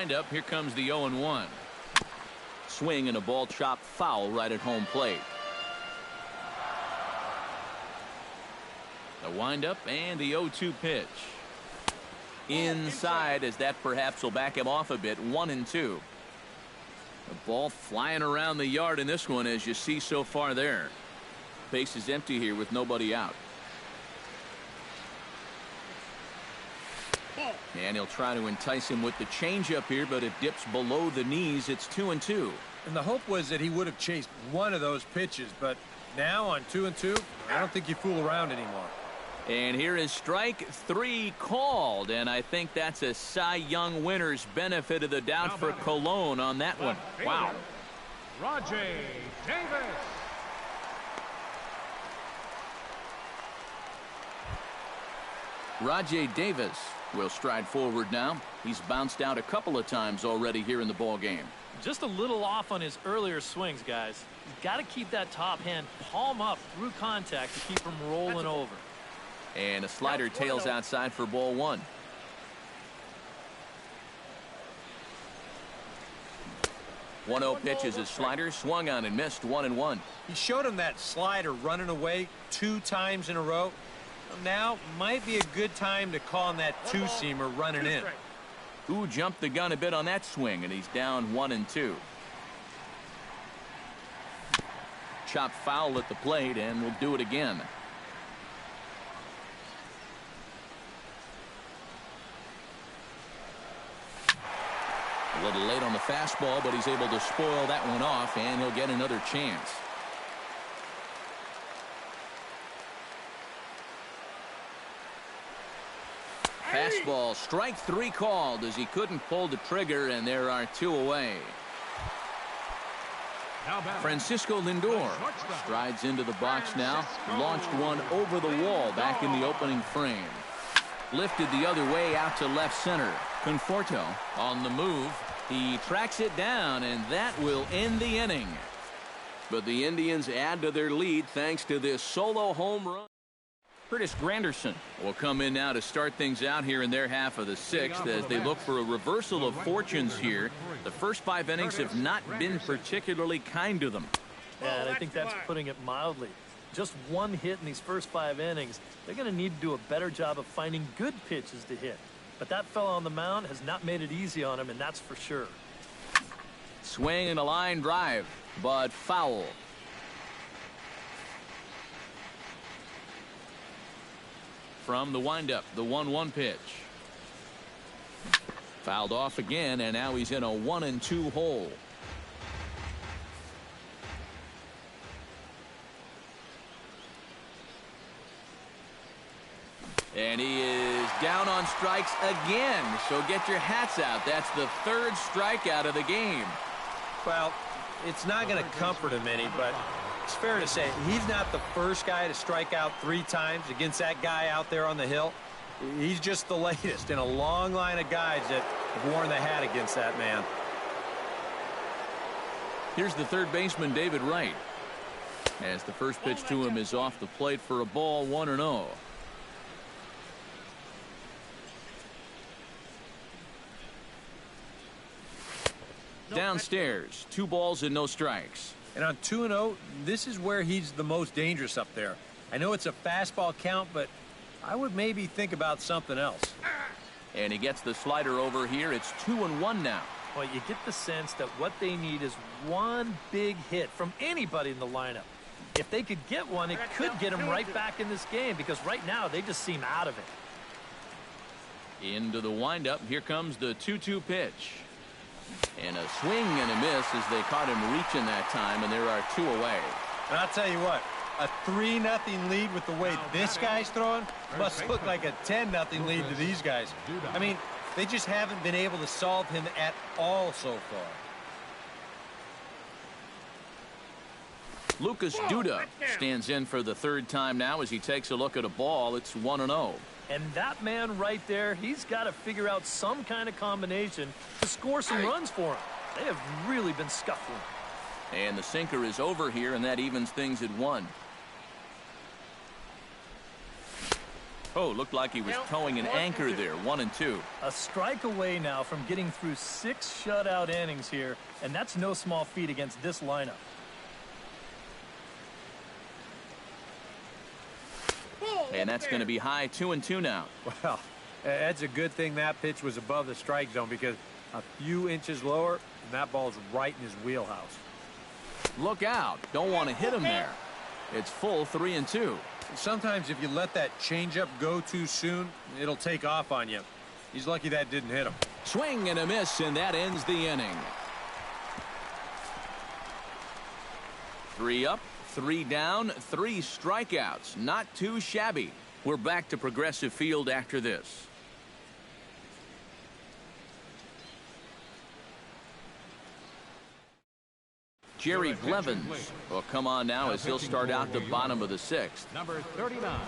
windup, here comes the 0-1. Swing and a ball chopped foul right at home plate. The windup and the 0-2 pitch. Inside, as that perhaps will back him off a bit. 1-2. The ball flying around the yard in this one, as you see so far there. Base is empty here with nobody out. And he'll try to entice him with the changeup here, but it dips below the knees. It's 2-2. And the hope was that he would have chased one of those pitches, but now on 2-2, I don't think you fool around anymore. And here is strike 3 called, and I think that's a Cy Young winner's benefit of the doubt for Colon on that one. Wow. Rajai Davis. Rajai Davis will stride forward now. He's bounced out a couple of times already here in the ball game. Just a little off on his earlier swings, guys. You've got to keep that top hand palm up through contact to keep him rolling over. And a slider tails outside for ball 1. Pitch is his slider, swung on and missed. 1-1. He showed him that slider running away 2 times in a row. Now might be a good time to call him that 2-seamer running in. Ooh, jumped the gun a bit on that swing, and he's down 1-2. Chop foul at the plate, and we'll do it again. A little late on the fastball, but he's able to spoil that one off, and he'll get another chance. Fastball, strike 3 called, as he couldn't pull the trigger, and there are 2 away. Francisco Lindor strides into the box now. Launched one over the wall back in the opening frame. Lifted the other way out to left center. Conforto on the move. He tracks it down, and that will end the inning. But the Indians add to their lead thanks to this solo home run. Curtis Granderson will come in now to start things out here in their half of the 6th as they look for a reversal of fortunes here. The first 5 innings have not been particularly kind to them. Yeah, and I think that's putting it mildly. Just 1 hit in these first 5 innings. They're going to need to do a better job of finding good pitches to hit. But that fella on the mound has not made it easy on him, and that's for sure. Swing and a line drive, but foul. From the windup, the 1-1 pitch. Fouled off again, and now he's in a 1-2 hole. And he is down on strikes again, so get your hats out. That's the 3rd strikeout of the game. Well, it's not going to comfort him any, but it's fair to say he's not the first guy to strike out 3 times against that guy out there on the hill. He's just the latest in a long line of guys that have worn the hat against that man. Here's the 3rd baseman, David Wright, as the first pitch to him is off the plate for a ball. 1-0. Downstairs, 2 balls and no strikes. And on 2-0, this is where he's the most dangerous up there. I know it's a fastball count, but I would maybe think about something else. And he gets the slider over here. It's 2-1 now. Well, you get the sense that what they need is 1 big hit from anybody in the lineup. If they could get one, it could get them right back in this game, because right now they just seem out of it. Into the windup. Here comes the 2-2 pitch. And a swing and a miss as they caught him reaching that time, and there are 2 away. And I'll tell you what, a 3-0 lead with the way this guy's throwing must look like a 10-0 lead to these guys. I mean, they just haven't been able to solve him at all so far. Lucas Duda stands in for the 3rd time now as he takes a look at a ball. It's 1-0. And that man right there, he's got to figure out some kind of combination to score some runs for him. They have really been scuffling. And the sinker is over here, and that evens things at 1. Oh, looked like he was towing an anchor there. 1-2. A strike away now from getting through 6 shutout innings here, and that's no small feat against this lineup. And that's going to be high. 2-2 now. Well, that's a good thing that pitch was above the strike zone, because a few inches lower, and that ball's right in his wheelhouse. Look out. Don't want to hit him there. It's full 3-2. Sometimes if you let that changeup go too soon, it'll take off on you. He's lucky that didn't hit him. Swing and a miss, and that ends the inning. 3 up, 3 down, 3 strikeouts. Not too shabby. We're back to Progressive Field after this. Jerry Blevins will come on now as he'll start out the bottom of the 6th. Number 39.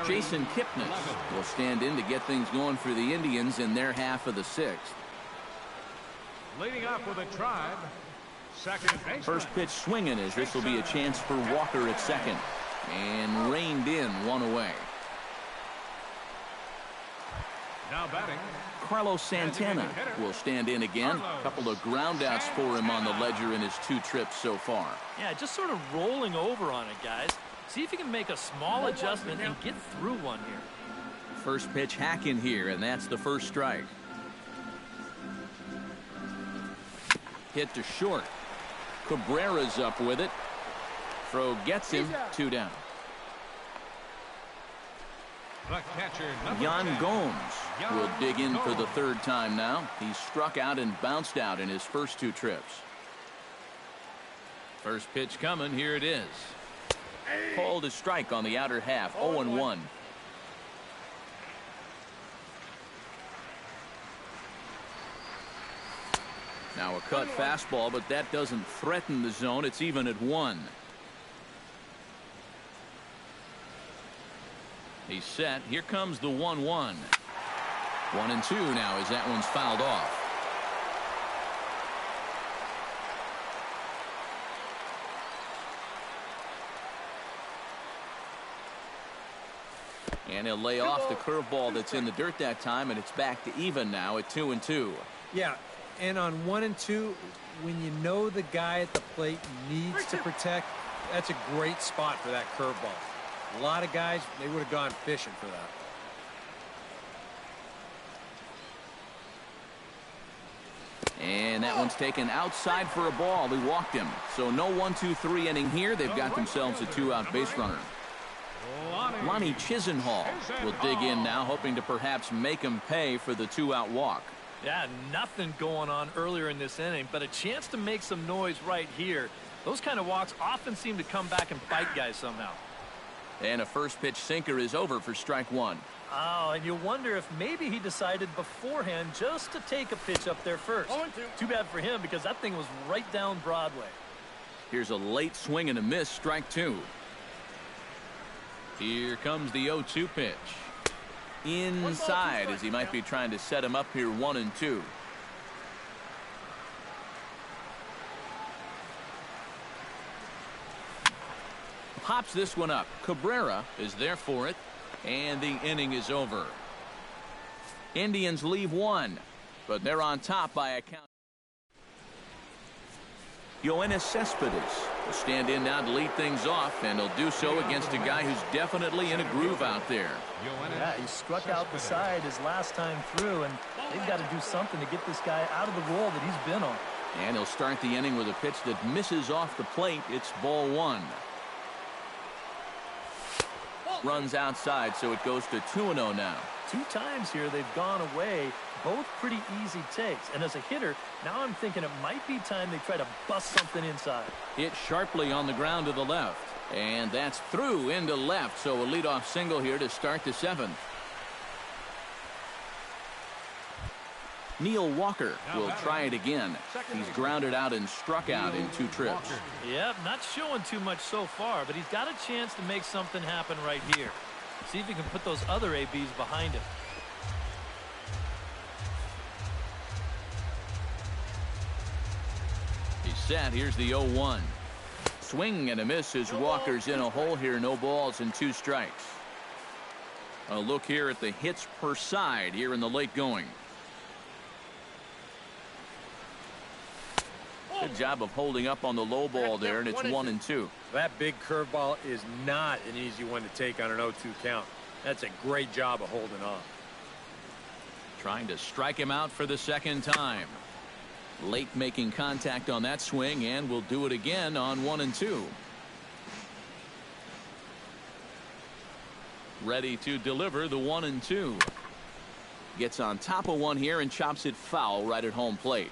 Jason Kipnis will stand in to get things going for the Indians in their half of the 6th. Leading off with a Tribe, second baseman. First pitch swinging as this will be a chance for Walker at second. And reined in, 1 away. Now batting, Carlos Santana will stand in again. A couple of groundouts for him on the ledger in his 2 trips so far. Yeah, just sort of rolling over on it, guys. See if you can make a small adjustment and get through one here. First pitch hack in here, and that's the first strike. Hit to short. Cabrera's up with it. Throw gets him. 2 down. the catcher, number Yan 10. Gomes will dig in for the Gomes. 3rd time now. He struck out and bounced out in his first 2 trips. First pitch coming. Here it is. Called a strike on the outer half. 0-1. Now a cut fastball, but that doesn't threaten the zone. It's even at 1. He's set. Here comes the 1-1. 1-2 now as that one's fouled off. And he'll lay off the curveball that's in the dirt that time, and it's back to even now at 2-2. Yeah, and on 1 and 2, when you know the guy at the plate needs to protect, that's a great spot for that curveball. A lot of guys, they would have gone fishing for that. And that one's taken outside for a ball. He walked him. So no 1-2-3 inning here. They've got themselves a 2-out base runner. Lonnie Chisenhall will dig in now, hoping to perhaps make him pay for the 2-out walk. Yeah, nothing going on earlier in this inning, but a chance to make some noise right here. Those kind of walks often seem to come back and bite guys somehow. And a first pitch sinker is over for strike 1. Oh, and you wonder if maybe he decided beforehand just to take a pitch up there first. Too bad for him, because that thing was right down Broadway. Here's a late swing and a miss. Strike 2. Here comes the 0-2 pitch. Inside, as he might be trying to set him up here. 1-2. Pops this one up. Cabrera is there for it, and the inning is over. Indians leave 1, but they're on top by a count. Yoenis Cespedes will stand in now to lead things off, and he'll do so against a guy who's definitely in a groove out there. Yeah, he struck out the side his last time through, and they've got to do something to get this guy out of the role that he's been on. And he'll start the inning with a pitch that misses off the plate. It's ball 1. Runs outside, so it goes to 2-0 now. 2 times here they've gone away, both pretty easy takes. And as a hitter, now I'm thinking it might be time they try to bust something inside. Hit sharply on the ground to the left. And that's through into left, so a leadoff single here to start the 7th. Neil Walker will try it again. He's grounded out and struck out in 2 trips. Yep, not showing too much so far, but he's got a chance to make something happen right here. See if he can put those other ABs behind him. He's set. Here's the 0-1. Swing and a miss as Walker's in a hole here. No balls and 2 strikes. A look here at the hits per side here in the late going. Good job of holding up on the low ball there, and it's 1-2. That big curveball is not an easy one to take on an 0-2 count. That's a great job of holding on. Trying to strike him out for the second time. Late making contact on that swing, and will do it again on 1-2. Ready to deliver the 1-2. Gets on top of one here and chops it foul right at home plate.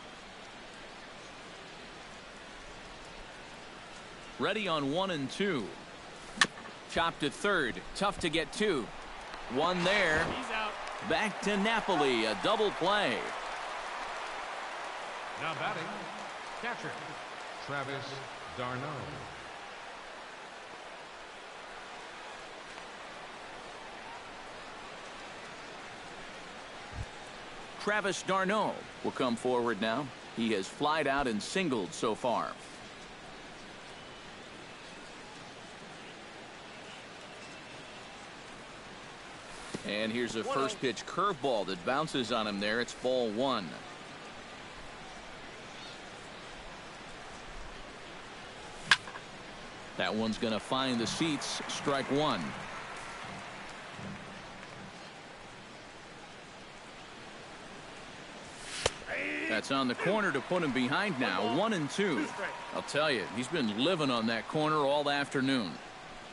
Ready on 1-2. Chopped to third. Tough to get to. One there. He's out. Back to Napoli. A double play. Now batting, catcher, Travis d'Arnaud. Travis d'Arnaud will come forward now. He has flied out and singled so far. And here's a first pitch curveball that bounces on him there. It's ball one. That one's going to find the seats. Strike one. That's on the corner to put him behind now. 1-2. I'll tell you, he's been living on that corner all afternoon.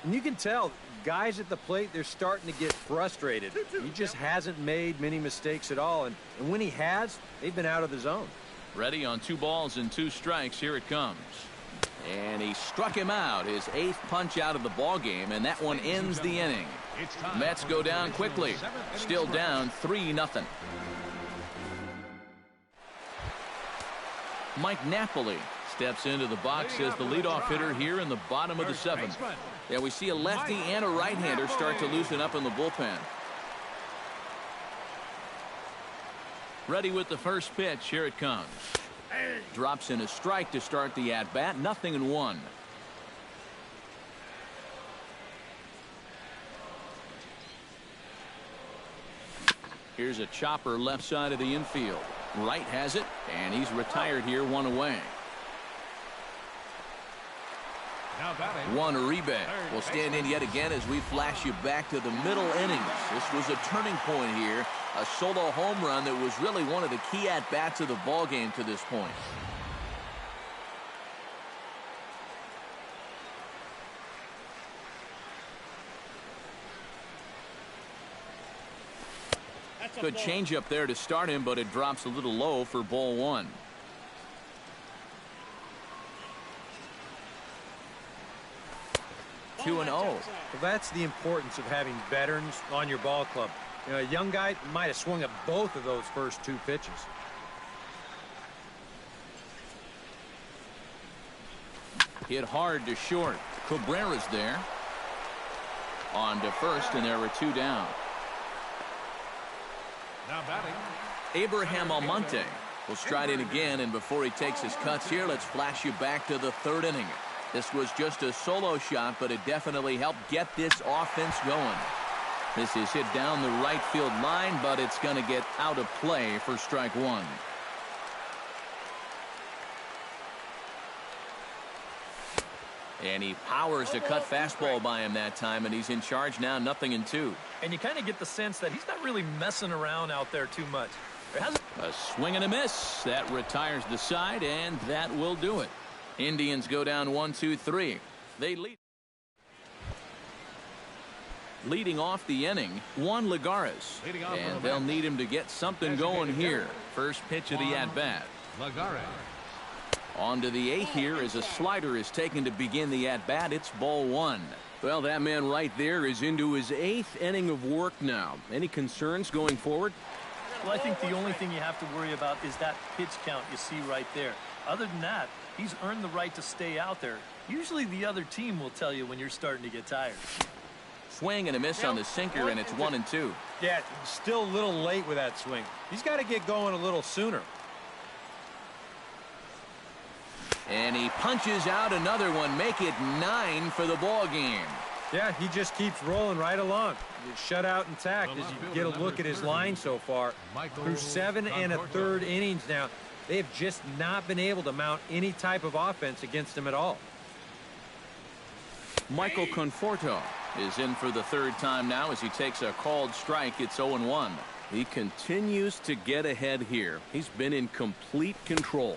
And you can tell guys at the plate, they're starting to get frustrated. He just hasn't made many mistakes at all. And when he has, they've been out of the zone. Ready on 2 balls and 2 strikes. Here it comes. And he struck him out. His 8th punch out of the ball game, and that one ends the inning. Mets go down quickly. Still down 3-0. Mike Napoli steps into the box as the leadoff hitter here in the bottom of the 7th. Yeah, we see a lefty and a right-hander start to loosen up in the bullpen. Ready with the first pitch. Here it comes. Drops in a strike to start the at-bat. 0-1. Well, here's a chopper left side of the infield. Right has it, and he's retired here, 1 away. Juan Uribe will stand in yet again as we flash you back to the middle innings. This was a turning point here. A solo home run that was really one of the key at-bats of the ball game to this point. Good changeup there to start him, but it drops a little low for ball one. Two and 0. Well, that's the importance of having veterans on your ball club. You know, a young guy might have swung at both of those first 2 pitches. Hit hard to short. Cabrera's there. On to first, and there were 2 down. Now batting, Abraham Almonte will stride in again, and before he takes his cuts here, let's flash you back to the 3rd inning. This was just a solo shot, but it definitely helped get this offense going. This is hit down the right field line, but it's going to get out of play for strike one. And he powers a cut fastball by him that time, and he's in charge now, 0-2. And you kind of get the sense that he's not really messing around out there too much. A swing and a miss. That retires the side, and that will do it. Indians go down 1-2-3. They lead. Leading off the inning, Juan Lagares. And they'll need him to get something going here. First pitch of the at-bat. Lagares. On to the 8th here as a slider is taken to begin the at-bat. It's ball one. Well, that man right there is into his 8th inning of work now. Any concerns going forward? Well, I think the only thing you have to worry about is that pitch count you see right there. Other than that, he's earned the right to stay out there. Usually the other team will tell you when you're starting to get tired. Swing and a miss on the sinker, and it's 1-2. Yeah, still a little late with that swing. He's got to get going a little sooner. And he punches out another one. Make it 9 for the ball game. Yeah, he just keeps rolling right along. Shut out intact as you get a look at his line so far. Through 7 1/3 innings now, they have just not been able to mount any type of offense against him at all. Michael Conforto is in for the third time now as he takes a called strike. It's 0-1. He continues to get ahead here. He's been in complete control.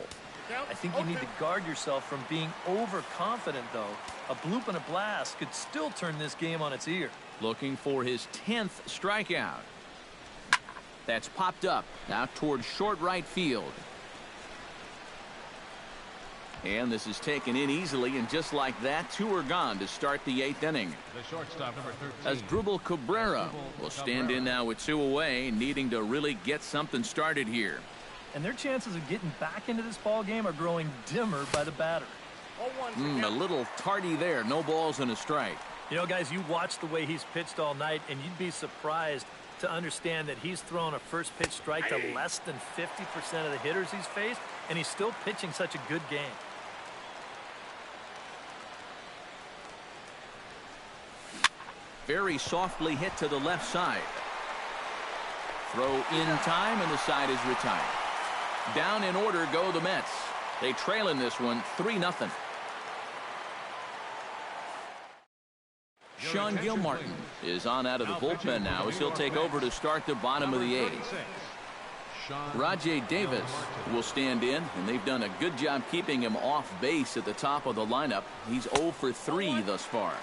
I think you need to guard yourself from being overconfident, though. A bloop and a blast could still turn this game on its ear. Looking for his 10th strikeout. That's popped up out towards short right field. And this is taken in easily, and just like that, 2 are gone to start the 8th inning. The shortstop, number 13. Asdrubal Cabrera will stand in now with 2 away, needing to really get something started here. And their chances of getting back into this ball game are growing dimmer by the batter. A little tardy there. No balls and a strike. You know, guys, you watch the way he's pitched all night, and you'd be surprised to understand that he's thrown a first pitch strike to less than 50% of the hitters he's faced, and he's still pitching such a good game. Very softly hit to the left side. Throw in time, and the side is retired. Down in order go the Mets. They trail in this one 3-0. Sean Gilmartin is on out of the bullpen now as he'll take over to start the bottom of the 8th. Rajay Davis will stand in, and they've done a good job keeping him off base at the top of the lineup. He's 0 for 3 thus far.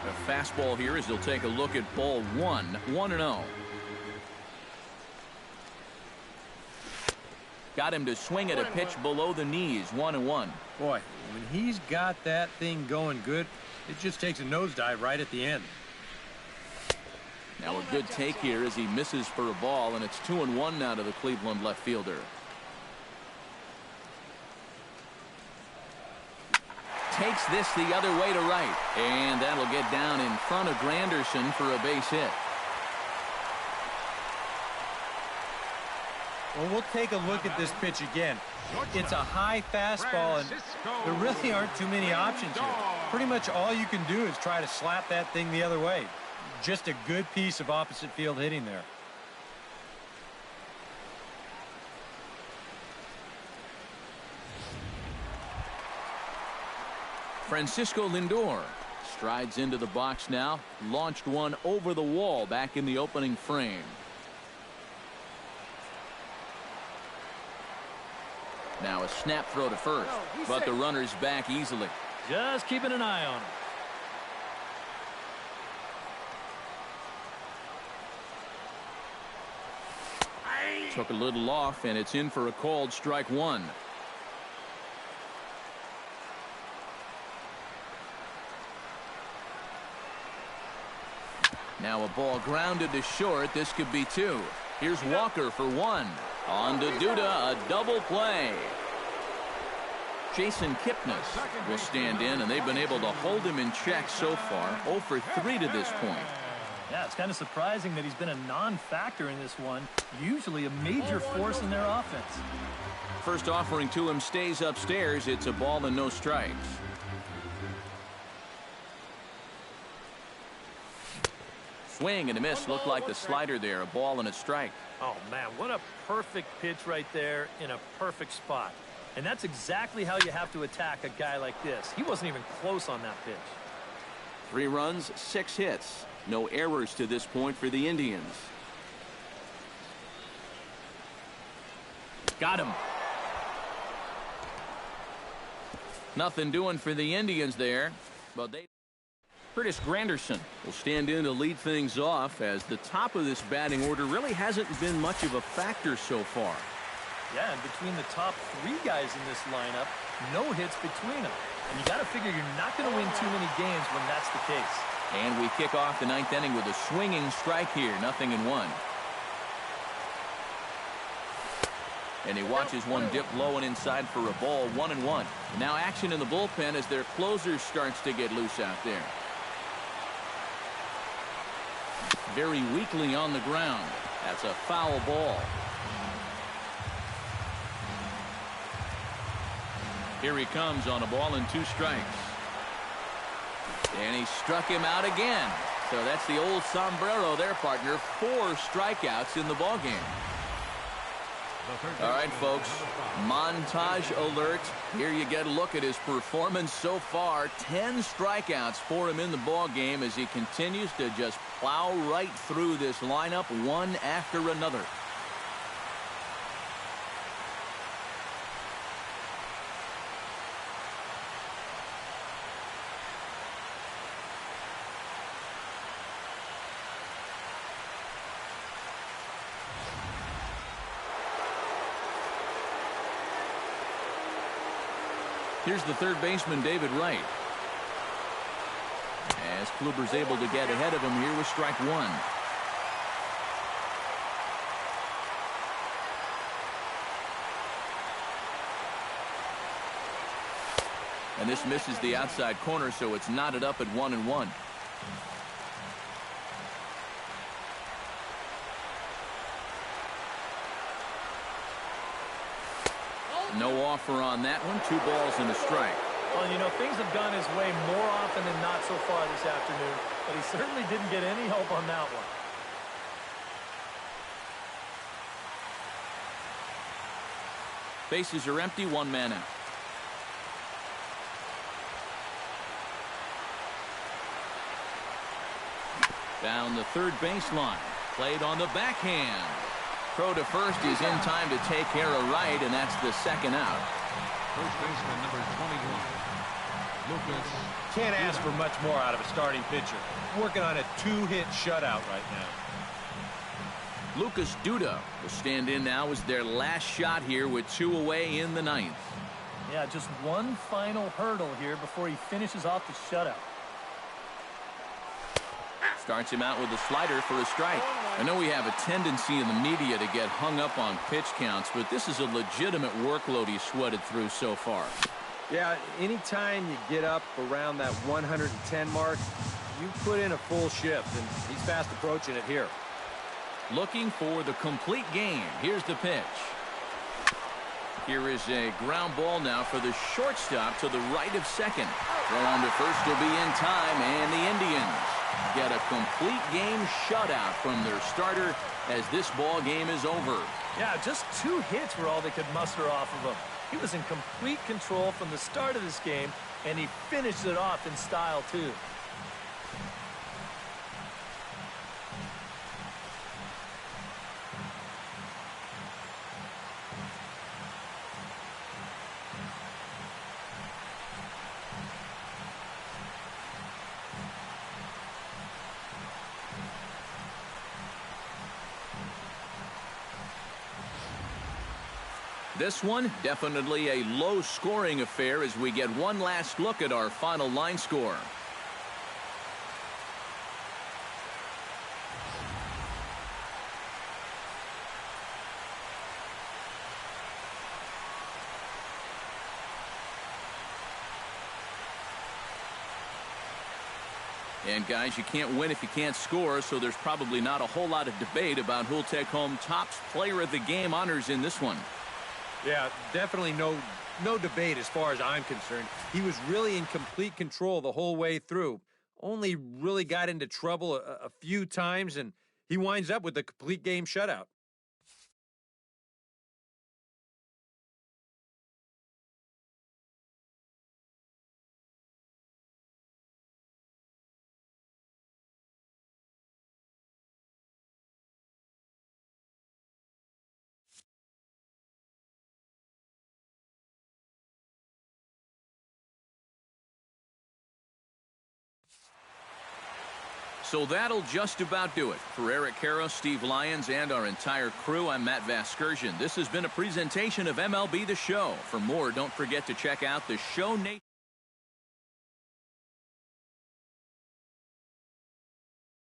A fastball here as he'll take a look at ball 1, 1-0. Got him to swing at a pitch below the knees, 1-1. Boy, when he's got that thing going good, it just takes a nosedive right at the end. Now a good take here as he misses for a ball, and it's 2-1 now to the Cleveland left fielder. Takes this the other way to right, and that'll get down in front of Granderson for a base hit. Well, we'll take a look at this pitch again. It's a high fastball, and there really aren't too many options here. Pretty much all you can do is try to slap that thing the other way. Just a good piece of opposite field hitting there. Francisco Lindor strides into the box now. Launched one over the wall back in the opening frame. Now a snap throw to first, but the runner's back easily. Just keeping an eye on him. Took a little off, and it's in for a called strike 1. Now a ball grounded to short. This could be 2. Here's Walker for 1. On to Duda, a double play. Jason Kipnis will stand in, and they've been able to hold him in check so far. 0 for 3 to this point. Yeah, it's kind of surprising that he's been a non-factor in this one. Usually a major force in their offense. First offering to him stays upstairs. It's a ball and no strikes. Swing and a miss. Looked like the slider there. A ball and a strike. Oh, man, what a perfect pitch right there in a perfect spot. And that's exactly how you have to attack a guy like this. He wasn't even close on that pitch. 3 runs, 6 hits. No errors to this point for the Indians. Got him. Nothing doing for the Indians there, but they. Curtis Granderson will stand in to lead things off, as the top of this batting order really hasn't been much of a factor so far. Yeah, and between the top 3 guys in this lineup, no hits between them. And you got to figure you're not going to win too many games when that's the case. And we kick off the 9th inning with a swinging strike here. 0-1. And he watches one dip low and inside for a ball. 1-1. Now action in the bullpen as their closer starts to get loose out there. Very weakly on the ground. That's a foul ball. Here he comes on a ball and 2 strikes. And he struck him out again. So that's the old sombrero there, partner. 4 strikeouts in the ballgame. All right, folks, montage alert. Here you get a look at his performance so far. 10 strikeouts for him in the ball game as he continues to just plow right through this lineup one after another. Here's the third baseman, David Wright. As Kluber's able to get ahead of him here with strike 1. And this misses the outside corner, so it's knotted up at 1-1. No offer on that one. 2 balls and a strike. Well, you know, things have gone his way more often than not so far this afternoon, but he certainly didn't get any help on that one. Bases are empty, 1 man out. Down the third baseline. Played on the backhand. Throw to first. He's in time to take care of Wright, and that's the second out. First baseman number 21, Lucas. Can't ask for much more out of a starting pitcher. Working on a 2-hit shutout right now. Lucas Duda will stand in now as their last shot here with 2 away in the 9th. Yeah, just one final hurdle here before he finishes off the shutout. Starts him out with a slider for a strike. I know we have a tendency in the media to get hung up on pitch counts, but this is a legitimate workload he's sweated through so far. Yeah, anytime you get up around that 110 mark, you put in a full shift, and he's fast approaching it here. Looking for the complete game. Here's the pitch. Here is a ground ball now for the shortstop to the right of second. Throw on to first will be in time, and the Indians get a complete game shutout from their starter as this ball game is over. Yeah, just 2 hits were all they could muster off of him. He was in complete control from the start of this game, and he finished it off in style, too. This one, definitely a low-scoring affair as we get one last look at our final line score. And guys, you can't win if you can't score, so there's probably not a whole lot of debate about who'll take home Topps Player of the Game honors in this one. Yeah, definitely no debate as far as I'm concerned. He was really in complete control the whole way through. Only really got into trouble a few times, and he winds up with a complete game shutout. So that'll just about do it. For Eric Karros, Steve Lyons, and our entire crew, I'm Matt Vasgersian. This has been a presentation of MLB The Show. For more, don't forget to check out the Show Nation.